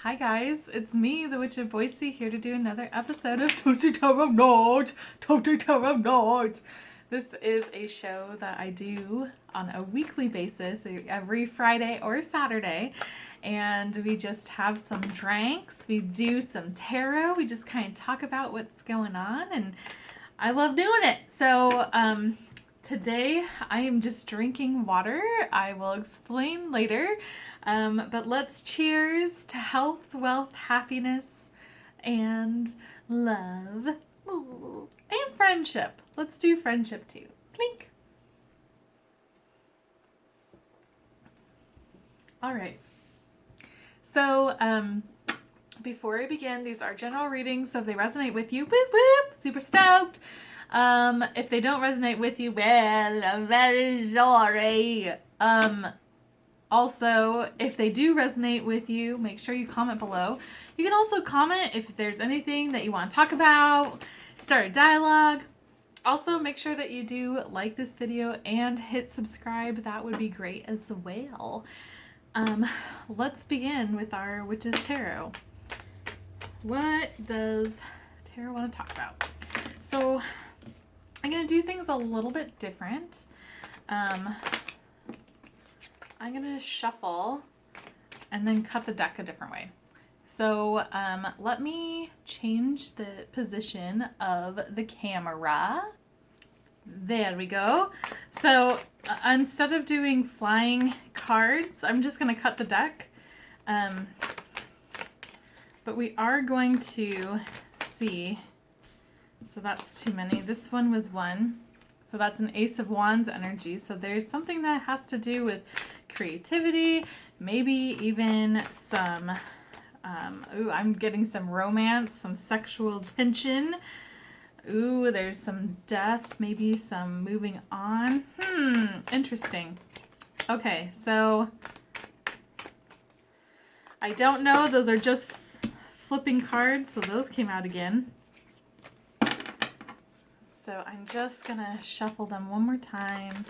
Hi guys, it's me, the Witch of Boise, here to do another episode of Toasty Tarot Notes. Toasty Tarot Notes. This is a show that I do on a weekly basis, every Friday or Saturday, and we just have some drinks, we do some tarot, we just kind of talk about what's going on, and I love doing it. So, today I am just drinking water. I will explain later. But let's cheers to health, wealth, happiness, and love. Ooh. And friendship. Let's do friendship too. Clink. All right. So, before I begin, these are general readings, so if they resonate with you, whoop whoop, super stoked. If they don't resonate with you, well, I'm very sorry. Also, if they do resonate with you, make sure you comment below. You can also comment if there's anything that you want to talk about, start a dialogue. Also, make sure that you do like this video and hit subscribe. That would be great as well. Let's begin with our Witch's Tarot. What does Tarot want to talk about? So, I'm going to do things a little bit different. I'm going to shuffle and then cut the deck a different way. So let me change the position of the camera. There we go. So instead of doing flying cards, I'm just going to cut the deck. But we are going to see. So that's too many. This one was one. So that's an Ace of Wands energy. So there's something that has to do with creativity, maybe even some, I'm getting some romance, some sexual tension. Ooh, there's some death, maybe some moving on. Interesting. Okay, so I don't know. Those are just flipping cards, so those came out again. So I'm just going to shuffle them one more time.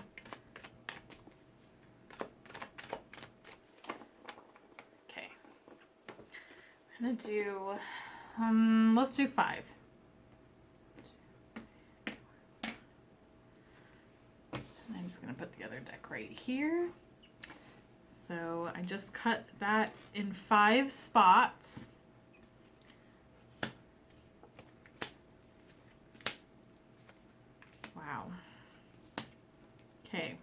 Okay. I'm going to do, let's do 5. And I'm just going to put the other deck right here. So I just cut that in 5 spots. Wow. Okay.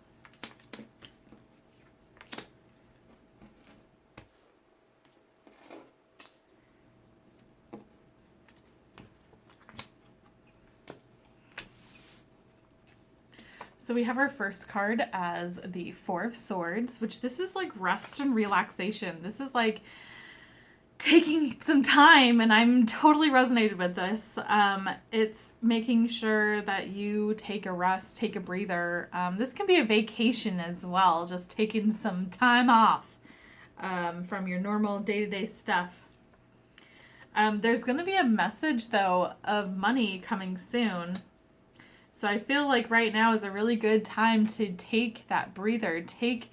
So we have our first card as the 4 of Swords, which this is like rest and relaxation. This is like taking some time, and I'm totally resonated with this. It's making sure that you take a rest, take a breather. This can be a vacation as well, just taking some time off from your normal day-to-day stuff. There's going to be a message, though, of money coming soon. So I feel like right now is a really good time to take that breather, take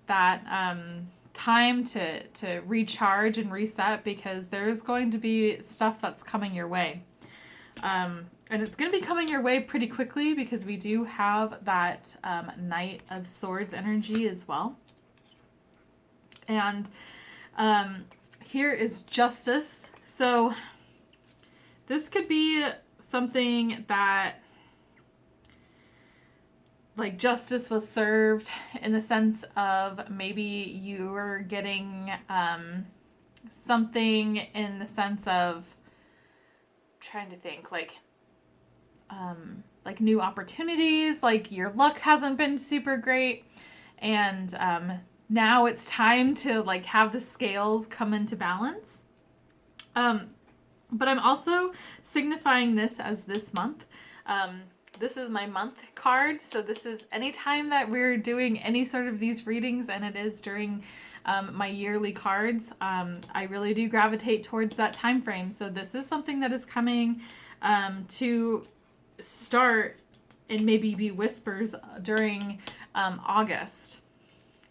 that time to recharge and reset, because there's going to be stuff that's coming your way. And it's going to be coming your way pretty quickly because we do have that Knight of Swords energy as well. And here is Justice. So this could be something that, like, justice was served in the sense of maybe you were getting something in the sense of, trying to think, like new opportunities, like your luck hasn't been super great, and now it's time to like have the scales come into balance. But I'm also signifying this as this month. This is my month card, so this is anytime that we're doing any sort of these readings, and it is during my yearly cards, I really do gravitate towards that time frame. So this is something that is coming to start and maybe be whispers during August.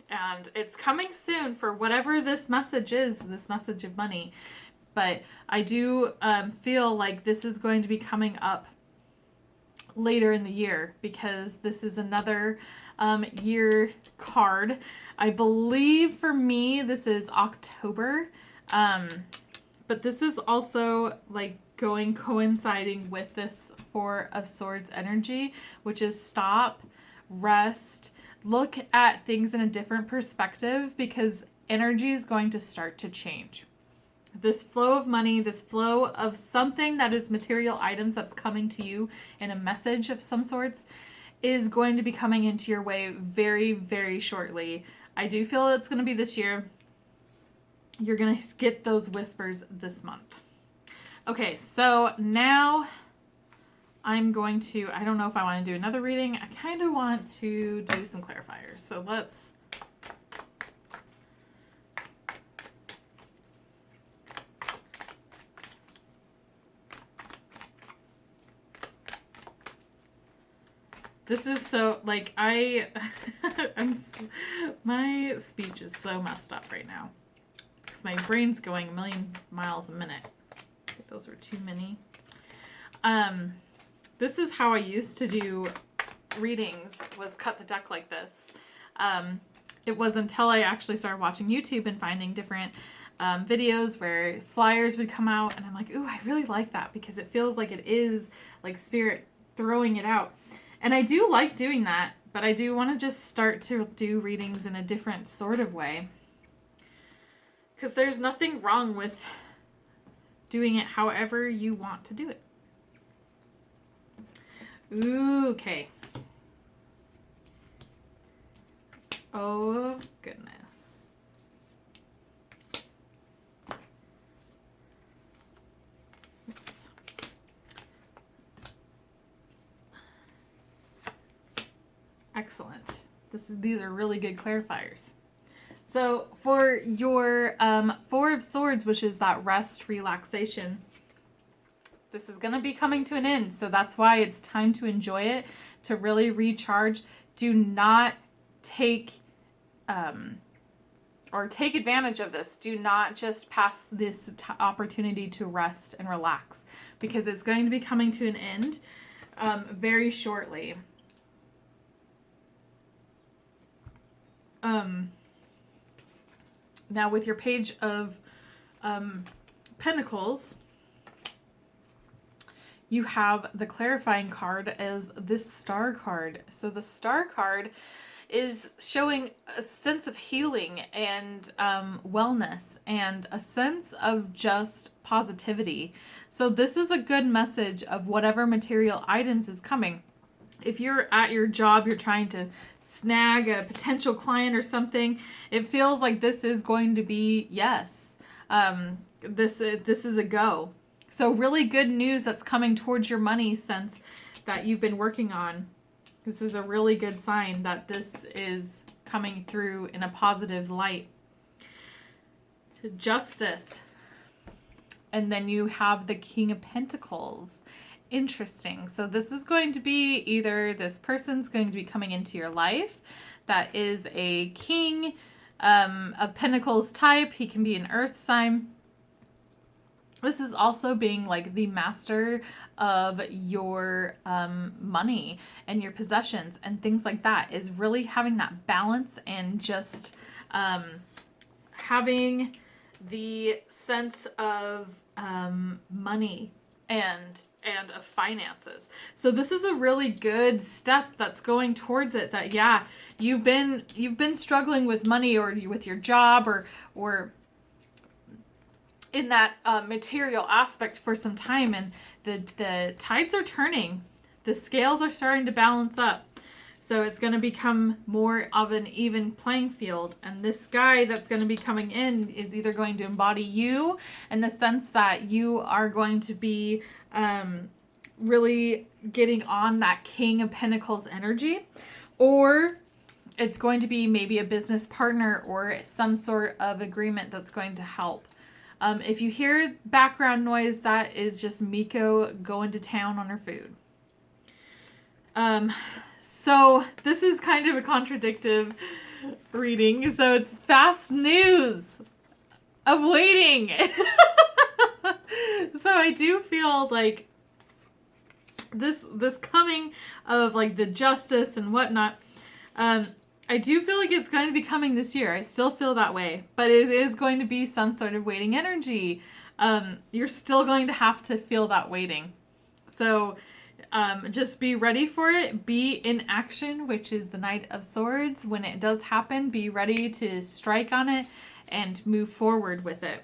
And it's coming soon for whatever this message is, this message of money. But I do feel like this is going to be coming up later in the year, because this is another year card. I believe for me this is October, but this is also like coinciding with this Four of Swords energy, which is stop, rest, look at things in a different perspective, because energy is going to start to change. This flow of money, this flow of something that is material items that's coming to you in a message of some sorts, is going to be coming into your way very, very shortly. I do feel it's going to be this year. You're going to get those whispers this month. Okay, so now I'm going to, I don't know if I want to do another reading. I kind of want to do some clarifiers. So let's... This is so, like, my speech is so messed up right now. Because my brain's going a million miles a minute. Those were too many. This is how I used to do readings, was cut the deck like this. It was until I actually started watching YouTube and finding different videos where flyers would come out. And I'm like, ooh, I really like that, because it feels like it is like spirit throwing it out. And I do like doing that, but I do want to just start to do readings in a different sort of way. Because there's nothing wrong with doing it however you want to do it. Ooh, okay. Oh, goodness. Oops. Excellent. These are really good clarifiers. So for your Four of Swords, which is that rest, relaxation, this is going to be coming to an end. So that's why it's time to enjoy it, to really recharge. Do not take take advantage of this. Do not just pass this opportunity to rest and relax, because it's going to be coming to an end very shortly. Now with your Page of Pentacles, you have the clarifying card as this Star card. So the Star card is showing a sense of healing and wellness and a sense of just positivity. So this is a good message of whatever material items is coming. If you're at your job, you're trying to snag a potential client or something, it feels like this is going to be yes. This is a go. So really good news that's coming towards your money sense that you've been working on. This is a really good sign that this is coming through in a positive light. Justice. And then you have the King of Pentacles. Interesting. So this is going to be either this person's going to be coming into your life that is a King of Pentacles type. He can be an earth sign. This is also being like the master of your money and your possessions and things like that, is really having that balance and just having the sense of money and of finances. So this is a really good step that's going towards it, that yeah, you've been struggling with money or with your job or in that material aspect for some time, and the tides are turning. The scales are starting to balance up. So it's going to become more of an even playing field. And this guy that's going to be coming in is either going to embody you in the sense that you are going to be really getting on that King of Pentacles energy, or it's going to be maybe a business partner or some sort of agreement that's going to help. If you hear background noise, that is just Miko going to town on her food. So this is kind of a contradictive reading. So it's fast news of waiting. So I do feel like this coming of like the justice and whatnot, I do feel like it's going to be coming this year. I still feel that way, but it is going to be some sort of waiting energy. You're still going to have to feel that waiting. So just be ready for it. Be in action, which is the Knight of Swords. When it does happen, be ready to strike on it and move forward with it.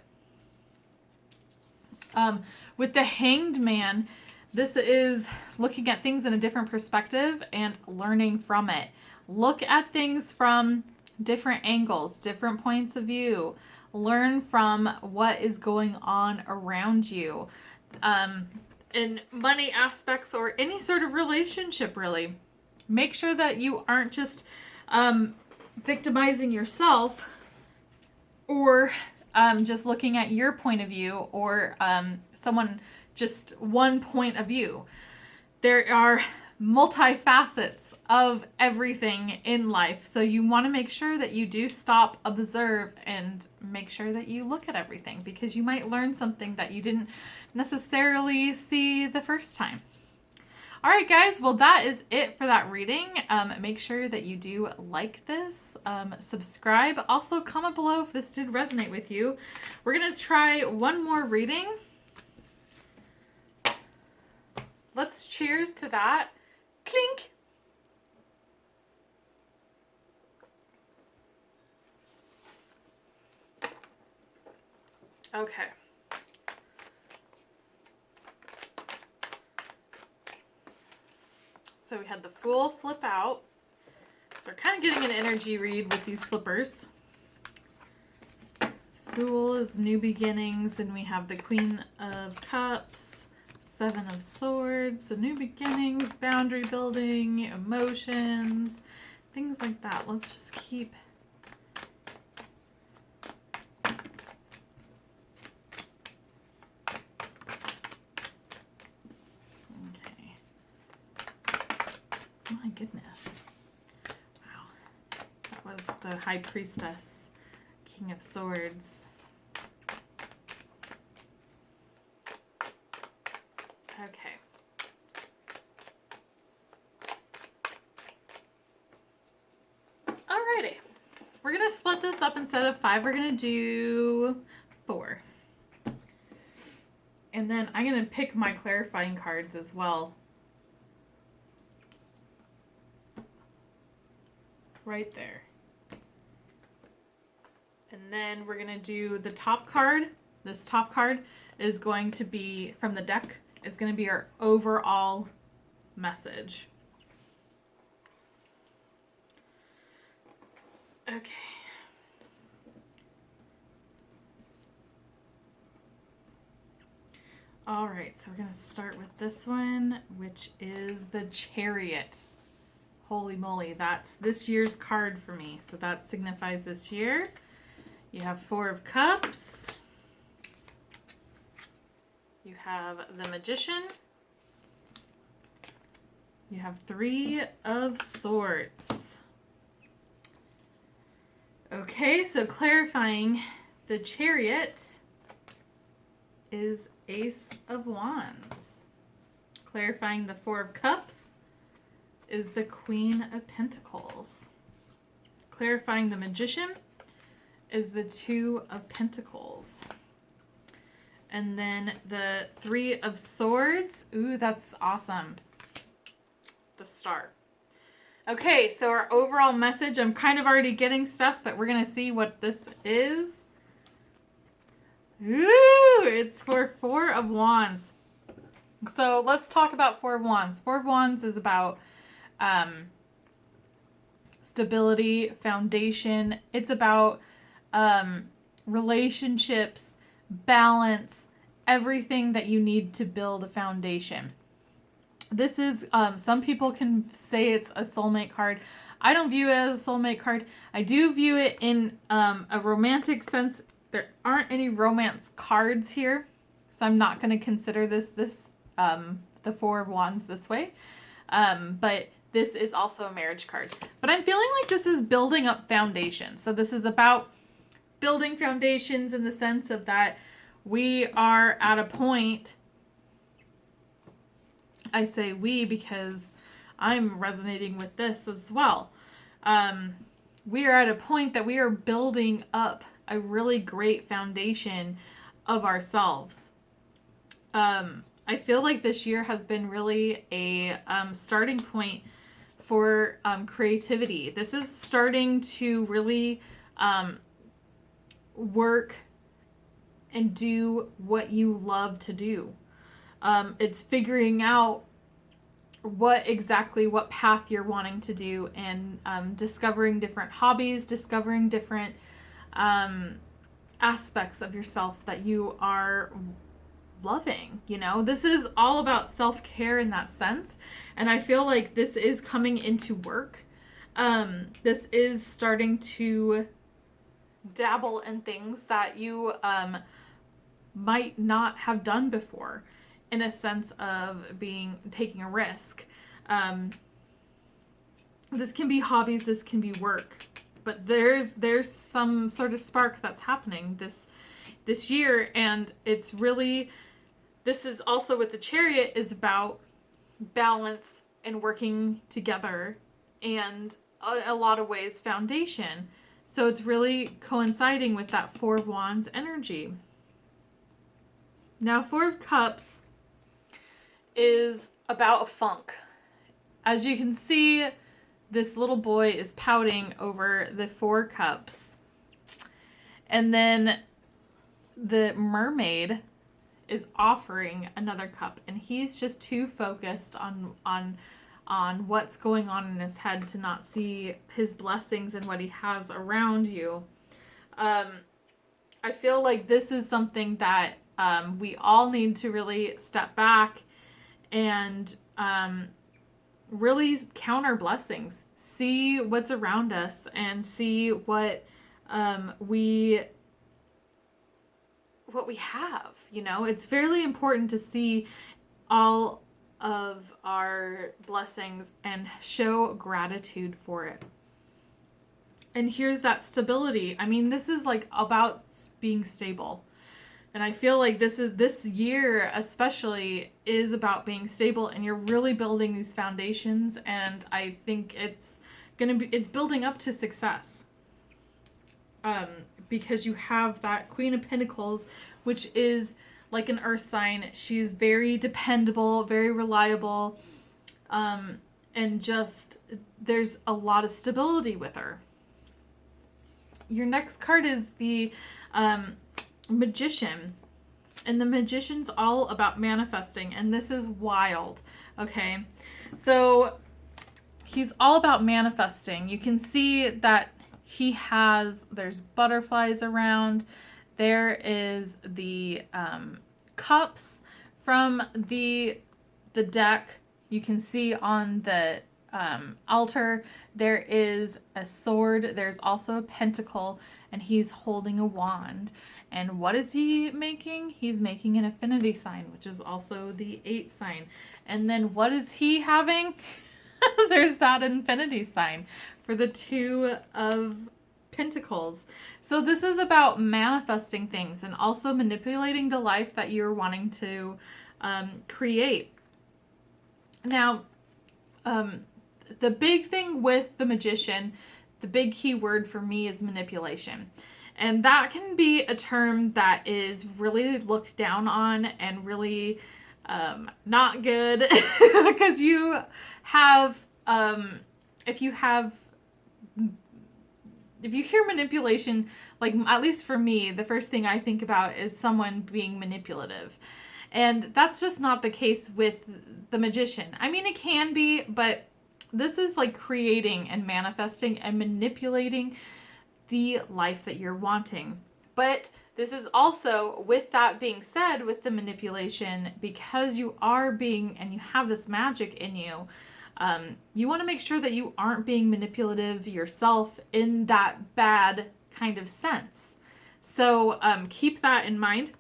With the Hanged Man, this is looking at things in a different perspective and learning from it. Look at things from different angles, different points of view. Learn from what is going on around you. In money aspects or any sort of relationship, really. Make sure that you aren't just victimizing yourself or just looking at your point of view or just one point of view. There are multifacets of everything in life. So you want to make sure that you do stop, observe, and make sure that you look at everything, because you might learn something that you didn't necessarily see the first time. All right, guys. Well, that is it for that reading. Make sure that you do like this. Subscribe. Also, comment below if this did resonate with you. We're going to try one more reading. Let's cheers to that. Clink. Okay. So we had the Fool flip out. So we're kind of getting an energy read with these flippers. Fool is new beginnings, and we have the Queen of Cups, Seven of Swords, so new beginnings, boundary building, emotions, things like that. Let's just keep my goodness. Wow. That was the High Priestess, King of Swords. Okay. Alrighty. We're going to split this up. Instead of 5, we're going to do 4. And then I'm going to pick my clarifying cards as well. Right there. And then we're going to do the top card. This top card is going to be, from the deck, is going to be our overall message. Okay. All right, so we're going to start with this one, which is the Chariot. Holy moly, that's this year's card for me. So that signifies this year. You have 4 of Cups. You have the Magician. You have 3 of Swords. Okay, so clarifying, the Chariot is Ace of Wands. Clarifying the 4 of Cups is the Queen of Pentacles. Clarifying the Magician is the 2 of Pentacles. And then the 3 of Swords, ooh, that's awesome. The Star. Okay, so our overall message, I'm kind of already getting stuff, but we're going to see what this is. Ooh, it's for 4 of Wands. So let's talk about 4 of Wands. 4 of Wands is about stability, foundation. It's about relationships, balance, everything that you need to build a foundation. This is, some people can say it's a soulmate card. I don't view it as a soulmate card. I do view it in a romantic sense. There aren't any romance cards here, so I'm not going to consider this the 4 of Wands this way. But this is also a marriage card. But I'm feeling like this is building up foundation. So this is about building foundations in the sense of that we are at a point. I say we because I'm resonating with this as well. We are at a point that we are building up a really great foundation of ourselves. I feel like this year has been really a starting point for creativity. This is starting to really work and do what you love to do. It's figuring out what path you're wanting to do, and discovering different hobbies, discovering different aspects of yourself that you are loving. This is all about self-care in that sense, and I feel like this is coming into work. This is starting to dabble in things that you might not have done before, in a sense of taking a risk. This can be hobbies, this can be work, but there's some sort of spark that's happening this year, and it's really, this is also with the Chariot, is about balance and working together, and a lot of ways foundation. So it's really coinciding with that Four of Wands energy. Now, Four of Cups is about a funk. As you can see, this little boy is pouting over the Four Cups. And then the mermaid is offering another cup, and he's just too focused on what's going on in his head to not see his blessings and what he has around you. I feel like this is something that we all need to really step back and really count our blessings, see what's around us, and see what we have. It's fairly important to see all of our blessings and show gratitude for it. And here's that stability. I mean, this is like about being stable. And I feel like this year especially is about being stable, and you're really building these foundations, and I think it's building up to success. Because you have that Queen of Pentacles, which is like an earth sign. She's very dependable, very reliable, and just there's a lot of stability with her. Your next card is the Magician, and the Magician's all about manifesting, and this is wild. Okay, so he's all about manifesting. You can see that there's butterflies around. There is the cups from the deck. You can see on the altar there is a sword. There's also a pentacle, and he's holding a wand. And what is he making? He's making an infinity sign, which is also the 8 sign. And then what is he having? There's that infinity sign for the 2 of Pentacles. So this is about manifesting things and also manipulating the life that you're wanting to create. Now, the big thing with the Magician, the big key word for me is manipulation. And that can be a term that is really looked down on and really not good because you have, if you hear manipulation, like at least for me, the first thing I think about is someone being manipulative. And that's just not the case with the Magician. I mean, it can be, but this is like creating and manifesting and manipulating the life that you're wanting. But this is also, with that being said, with the manipulation, because you are being, and you have this magic in you, you want to make sure that you aren't being manipulative yourself in that bad kind of sense. So keep that in mind.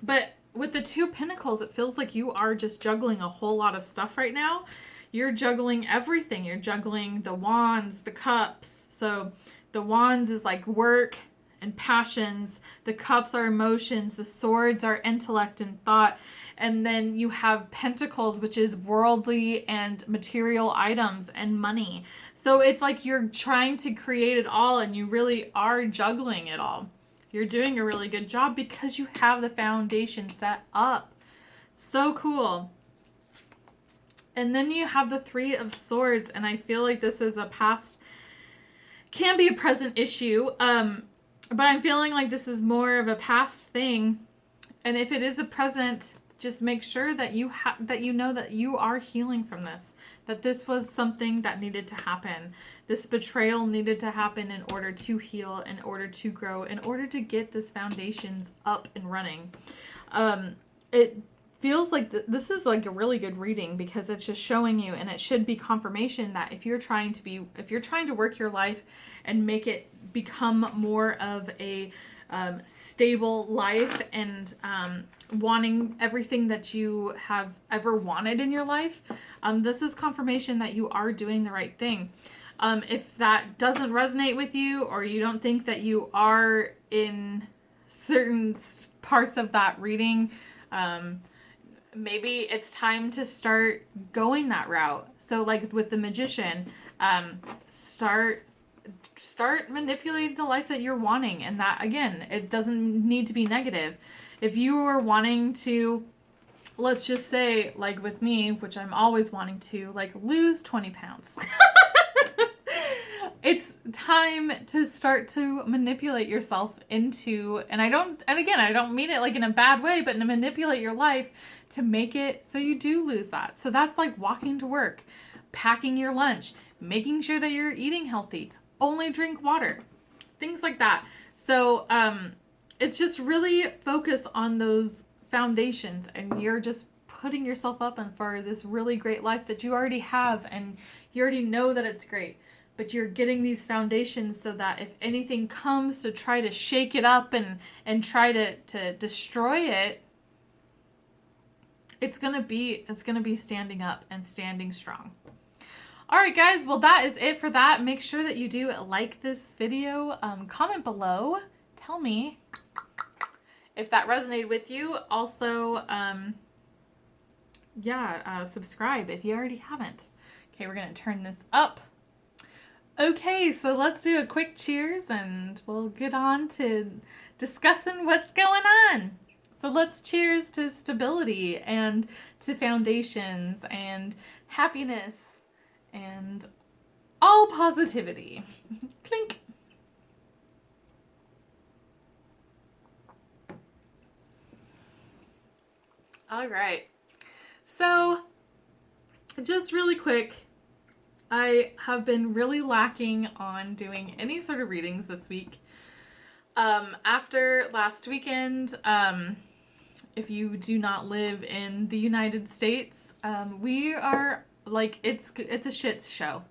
But with the 2 Pentacles, it feels like you are just juggling a whole lot of stuff right now. you're juggling everything. You're juggling the wands, the cups. So the wands is like work and passions. The cups are emotions. The swords are intellect and thought. And then you have pentacles, which is worldly and material items and money. So it's like you're trying to create it all, and you really are juggling it all. You're doing a really good job because you have the foundation set up. So cool. And then you have the Three of Swords, and I feel like this is a past, can be a present issue, but I'm feeling like this is more of a past thing. And if it is a present, just make sure that you know that you are healing from this, that this was something that needed to happen. This betrayal needed to happen in order to heal, in order to grow, in order to get this foundations up and running. It feels like this is like a really good reading because it's just showing you, and it should be confirmation that if you're trying to work your life and make it become more of a stable life and wanting everything that you have ever wanted in your life, this is confirmation that you are doing the right thing. If that doesn't resonate with you, or you don't think that you are in certain parts of that reading, maybe it's time to start going that route. So like with the Magician, start manipulating the life that you're wanting. And that, again, it doesn't need to be negative. If you are wanting to, let's just say, like with me, which I'm always wanting to, like, lose 20 pounds. It's time to start to manipulate yourself into, and again, I don't mean it like in a bad way, but to manipulate your life to make it so you do lose that. So that's like walking to work, packing your lunch, making sure that you're eating healthy, only drink water, things like that. So it's just really focus on those foundations, and you're just putting yourself up and for this really great life that you already have, and you already know that it's great. But you're getting these foundations so that if anything comes to try to shake it up and try to destroy it, it's gonna be standing up and standing strong. All right, guys. Well, that is it for that. Make sure that you do like this video. Comment below. Tell me if that resonated with you. Also, subscribe if you already haven't. Okay, we're gonna turn this up. Okay, so let's do a quick cheers and we'll get on to discussing what's going on. So let's cheers to stability and to foundations and happiness and all positivity. Clink. All right. So just really quick, I have been really lacking on doing any sort of readings this week. After last weekend, if you do not live in the United States, we are like, it's a shit show.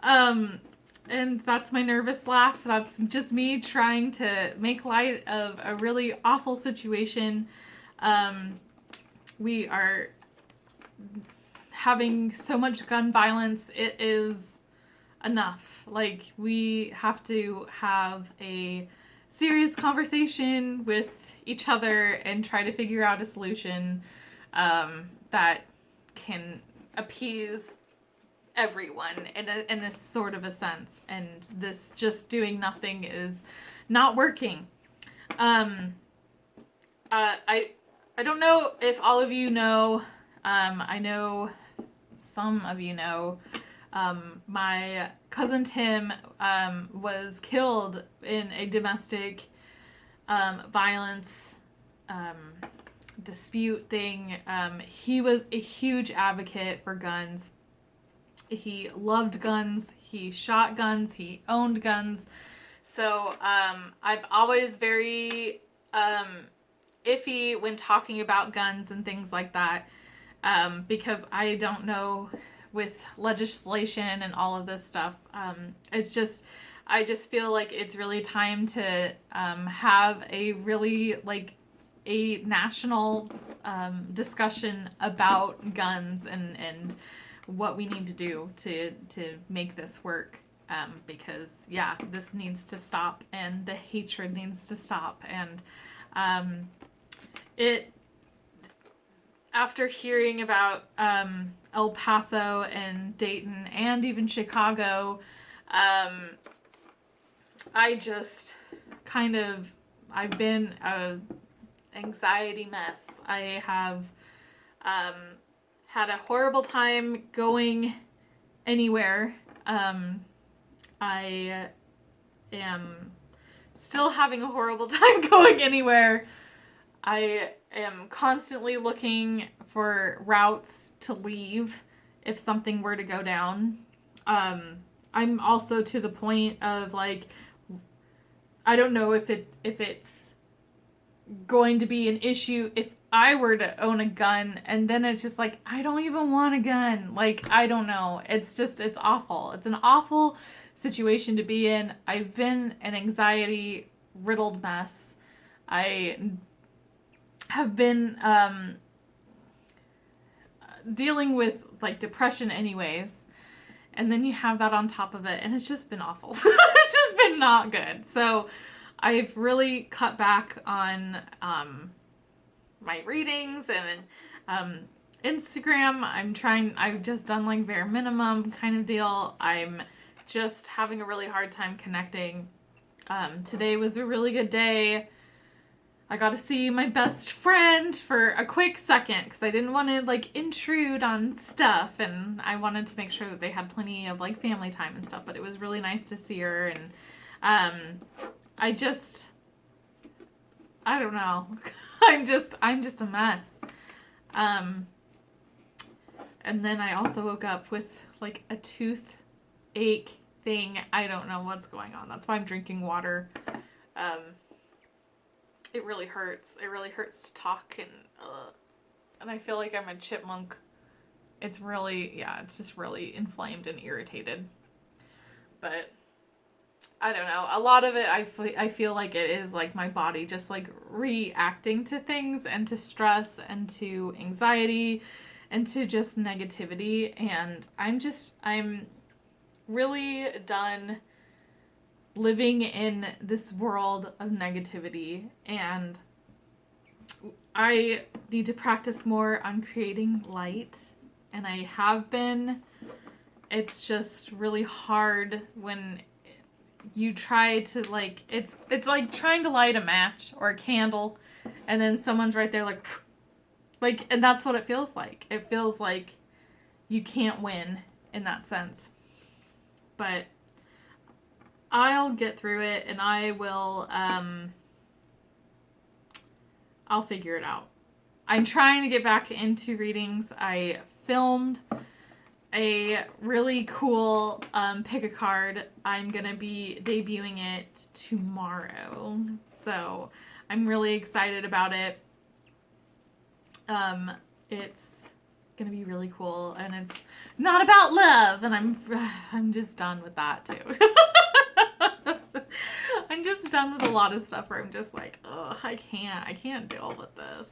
And that's my nervous laugh. That's just me trying to make light of a really awful situation. We are having so much gun violence, it is enough. Like, we have to have a serious conversation with each other and try to figure out a solution that can appease everyone in a sort of a sense. And this just doing nothing is not working. I don't know if all of you know, I know some of you know, my cousin Tim was killed in a domestic violence dispute thing. He was a huge advocate for guns. He loved guns. He shot guns. He owned guns. So I'm always very iffy when talking about guns and things like that. Because I don't know with legislation and all of this stuff. It's just, I just feel like it's really time to have a really like a national discussion about guns and what we need to do to make this work. Because yeah, this needs to stop, and the hatred needs to stop. And it after hearing about El Paso and Dayton and even Chicago, I just I've been a anxiety mess. I have had a horrible time going anywhere. I am still having a horrible time going anywhere. I am constantly looking for routes to leave if something were to go down. I'm also to the point of like, I don't know if it's going to be an issue if I were to own a gun, and then it's just like, I don't even want a gun. Like, I don't know. It's awful. It's an awful situation to be in. I've been an anxiety riddled mess. I have been dealing with like depression anyways, and then you have that on top of it, and it's just been awful. It's just been not good. So I've really cut back on my readings and Instagram. I've just done like bare minimum kind of deal. I'm just having a really hard time connecting. Today was a really good day. I got to see my best friend for a quick second because I didn't want to like intrude on stuff, and I wanted to make sure that they had plenty of like family time and stuff, but it was really nice to see her. And I don't know. I'm just a mess. And then I also woke up with like a toothache thing. I don't know what's going on. That's why I'm drinking water. It really hurts. It really hurts to talk, and I feel like I'm a chipmunk. It's just really inflamed and irritated. But I don't know. A lot of it, I feel like it is like my body just like reacting to things, and to stress, and to anxiety, and to just negativity. And I'm really done living in this world of negativity, and I need to practice more on creating light, and I have been. It's just really hard when you try to like, it's like trying to light a match or a candle, and then someone's right there like, and that's what it feels like. It feels like you can't win in that sense. But I'll get through it, and I will, I'll figure it out. I'm trying to get back into readings. I filmed a really cool pick a card. I'm going to be debuting it tomorrow. So I'm really excited about it. It's going to be really cool, and it's not about love, and I'm just done with that too. I'm just done with a lot of stuff where I'm just like, ugh, I can't deal with this.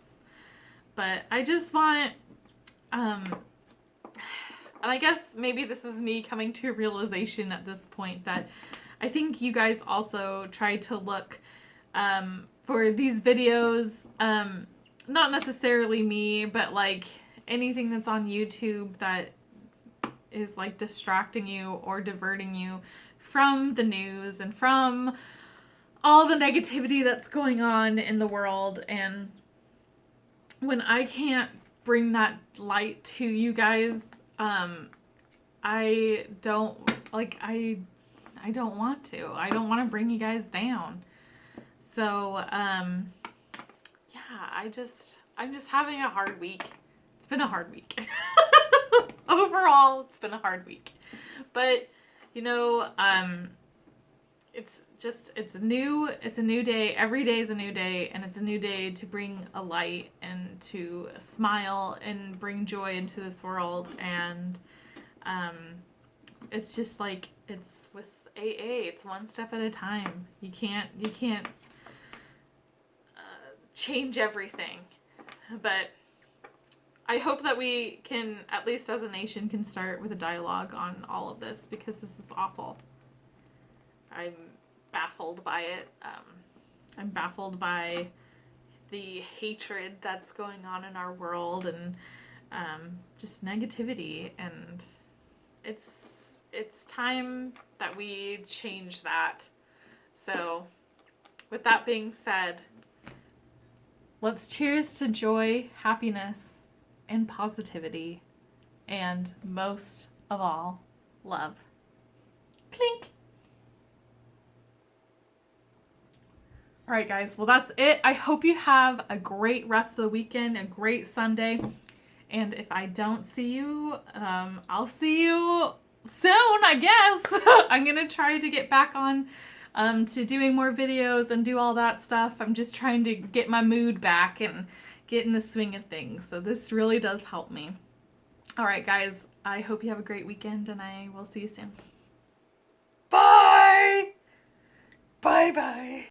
But I just want, and I guess maybe this is me coming to a realization at this point that I think you guys also try to look for these videos, not necessarily me, but like anything that's on YouTube that is like distracting you or diverting you from the news and from all the negativity that's going on in the world. And when I can't bring that light to you guys, I don't want to. I don't want to bring you guys down. So, I'm just having a hard week. It's been a hard week. Overall, it's been a hard week. But, you know, it's a new day. Every day is a new day, and it's a new day to bring a light and to smile and bring joy into this world. And it's just like, it's with AA, it's one step at a time. You can't change everything. But I hope that we can, at least as a nation, can start with a dialogue on all of this, because this is awful. I'm baffled by it. I'm baffled by the hatred that's going on in our world, and just negativity, and it's time that we change that. So with that being said, let's cheers to joy, happiness, and positivity, and most of all, love. Clink. All right, guys. Well, that's it. I hope you have a great rest of the weekend, a great Sunday. And if I don't see you, I'll see you soon, I guess. I'm going to try to get back on to doing more videos and do all that stuff. I'm just trying to get my mood back and get in the swing of things. So this really does help me. All right, guys. I hope you have a great weekend, and I will see you soon. Bye! Bye-bye.